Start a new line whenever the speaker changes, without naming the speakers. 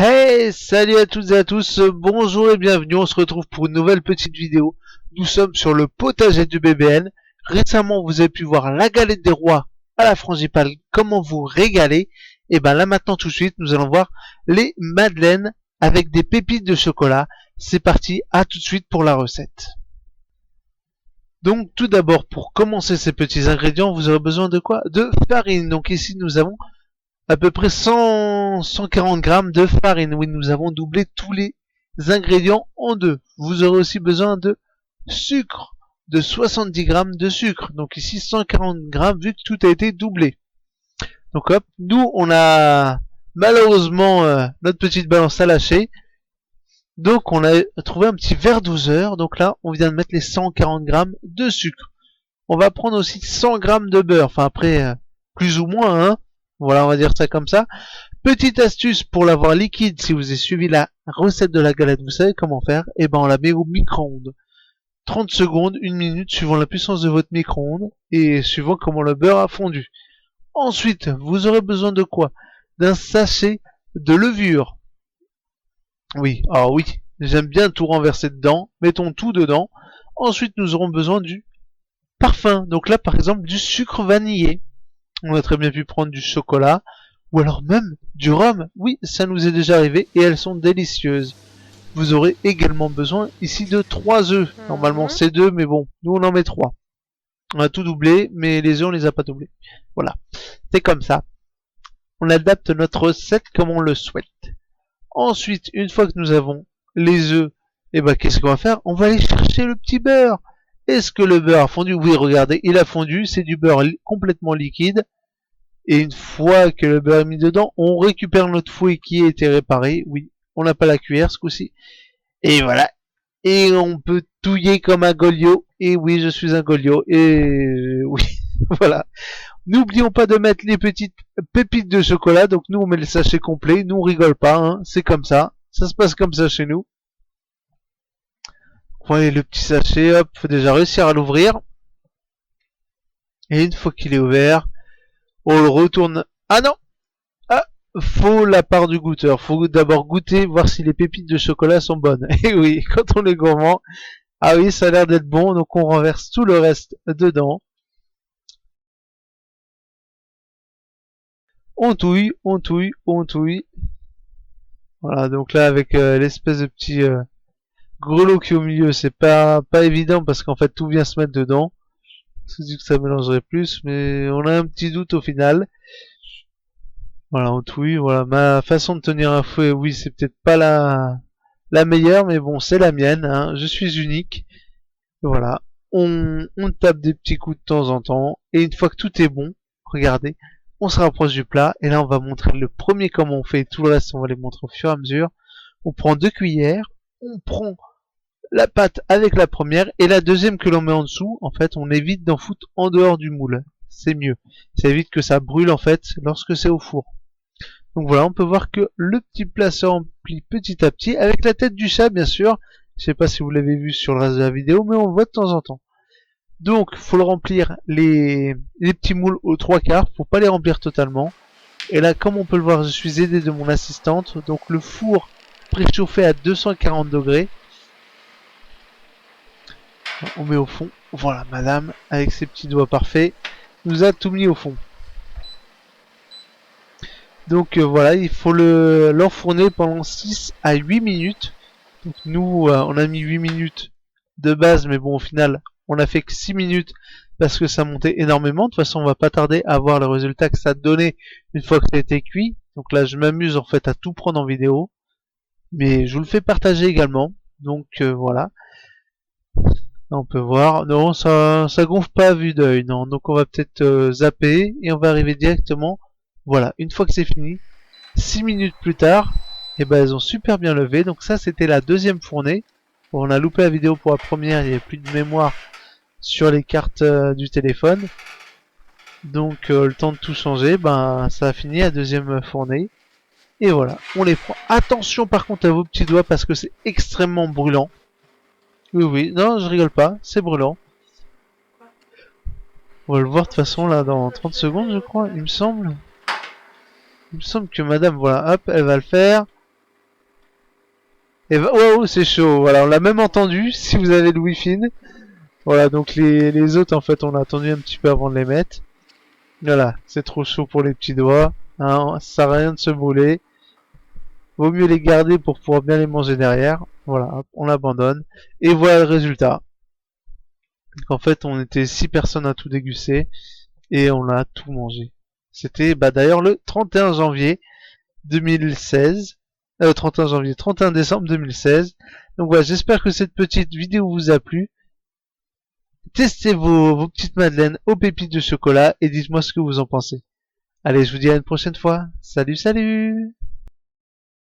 Hey, salut à toutes et à tous, bonjour et bienvenue, on se retrouve pour une nouvelle petite vidéo. Nous sommes sur le potager du BBN. Récemment, vous avez pu voir la galette des rois à la frangipane, comment vous régaler. Et ben là maintenant tout de suite, nous allons voir les madeleines avec des pépites de chocolat. C'est parti, à tout de suite pour la recette. Donc tout d'abord, pour commencer ces petits ingrédients, vous aurez besoin de quoi? De farine. Donc ici nous avons à peu près 140 grammes de farine. Oui, nous avons doublé tous les ingrédients en deux. Vous aurez aussi besoin de sucre, de 70 grammes de sucre. Donc ici 140 grammes vu que tout a été doublé. Donc hop, nous on a malheureusement notre petite balance a lâché. Donc on a trouvé un petit verre 12 heures. Donc là on vient de mettre les 140 grammes de sucre. On va prendre aussi 100 grammes de beurre. Enfin après, plus ou moins, hein. Voilà, on va dire ça comme ça. Petite astuce pour l'avoir liquide, si vous avez suivi la recette de la galette, vous savez comment faire. Et ben on la met au micro-ondes. 30 secondes, 1 minute, suivant la puissance de votre micro-ondes et suivant comment le beurre a fondu. Ensuite, vous aurez besoin de quoi? D'un sachet de levure. Oui, alors oui, j'aime bien tout renverser dedans. Mettons tout dedans. Ensuite, nous aurons besoin du parfum. Donc là, par exemple, du sucre vanillé. On a très bien pu prendre du chocolat ou alors même du rhum. Oui, ça nous est déjà arrivé et elles sont délicieuses. Vous aurez également besoin ici de 3 œufs. Normalement c'est 2 mais bon, nous on en met 3. On a tout doublé mais les œufs on les a pas doublés. Voilà, c'est comme ça. On adapte notre recette comme on le souhaite. Ensuite, une fois que nous avons les œufs, et ben qu'est-ce qu'on va faire? On va aller chercher le petit beurre. Est-ce que le beurre a fondu? Oui, regardez, il a fondu, c'est du beurre complètement liquide. Et une fois que le beurre est mis dedans, on récupère notre fouet qui a été réparé. Oui, on n'a pas la cuillère ce coup-ci. Et voilà. Et on peut touiller comme un Goliot. Et oui, je suis un Goliot. Et oui, voilà. N'oublions pas de mettre les petites pépites de chocolat. Donc nous, on met le sachet complet. Nous, on rigole pas. Hein. C'est comme ça. Ça se passe comme ça chez nous. Voyez le petit sachet. Hop, faut déjà réussir à l'ouvrir. Et une fois qu'il est ouvert, on le retourne. Ah non! Ah, faut la part du goûteur. Faut d'abord goûter, voir si les pépites de chocolat sont bonnes. Et oui, quand on est gourmand, ah oui, ça a l'air d'être bon, donc on renverse tout le reste dedans. On touille, on touille, on touille. Voilà, donc là avec l'espèce de petit grelot qui est au milieu, c'est pas évident parce qu'en fait tout vient se mettre dedans. Je dis que ça mélangerait plus, mais on a un petit doute au final. Voilà, on touille. Voilà, ma façon de tenir un fouet, oui, c'est peut-être pas la meilleure, mais bon, c'est la mienne. Hein. Je suis unique. Voilà, on tape des petits coups de temps en temps, et une fois que tout est bon, regardez, on se rapproche du plat, et là on va montrer le premier comment on fait, tout le reste on va les montrer au fur et à mesure. On prend 2 cuillères, on prend la pâte avec la première, et la deuxième que l'on met en dessous, en fait, on évite d'en foutre en dehors du moule. C'est mieux. Ça évite que ça brûle en fait lorsque c'est au four. Donc voilà, on peut voir que le petit plat se remplit petit à petit, avec la tête du chat bien sûr. Je sais pas si vous l'avez vu sur le reste de la vidéo, mais on le voit de temps en temps. Donc, faut le remplir les petits moules aux 3/4, faut pas les remplir totalement. Et là, comme on peut le voir, je suis aidé de mon assistante. Donc le four préchauffé à 240 degrés. On met au fond. Voilà, madame, avec ses petits doigts parfaits, nous a tout mis au fond. Donc voilà, il faut l'enfourner pendant 6 à 8 minutes. Donc nous, on a mis 8 minutes de base, mais bon, au final, on a fait que 6 minutes parce que ça montait énormément. De toute façon, on va pas tarder à voir le résultat que ça donnait une fois que ça a été cuit. Donc là, je m'amuse en fait à tout prendre en vidéo. Mais je vous le fais partager également. Donc voilà. Là, on peut voir. Non, ça gonfle pas à vue d'œil. Non, donc on va peut-être zapper et on va arriver directement. Voilà, une fois que c'est fini, 6 minutes plus tard, et ben elles ont super bien levé. Donc ça, c'était la deuxième fournée. Bon, on a loupé la vidéo pour la première, il n'y avait plus de mémoire sur les cartes du téléphone. Donc le temps de tout changer, ben ça a fini la deuxième fournée. Et voilà, on les prend. Attention par contre à vos petits doigts parce que c'est extrêmement brûlant. Oui, oui, non, je rigole pas, c'est brûlant. On va le voir de toute façon là dans 30 secondes, je crois, il me semble. Il me semble que madame, voilà, hop, elle va le faire. Et waouh, c'est chaud. Voilà, on l'a même entendu. Si vous avez le Wi-Fi. Voilà, donc les autres, en fait, on a attendu un petit peu avant de les mettre. Voilà, c'est trop chaud pour les petits doigts. Hein, ça sert à rien de se brûler. Vaut mieux les garder pour pouvoir bien les manger derrière. Voilà, on l'abandonne. Et voilà le résultat. Donc, en fait, on était 6 personnes à tout déguster. Et on a tout mangé. C'était d'ailleurs le 31 janvier 2016. 31 janvier, 31 décembre 2016. Donc voilà, j'espère que cette petite vidéo vous a plu. Testez vos petites madeleines aux pépites de chocolat et dites-moi ce que vous en pensez. Allez, je vous dis à une prochaine fois. Salut, salut!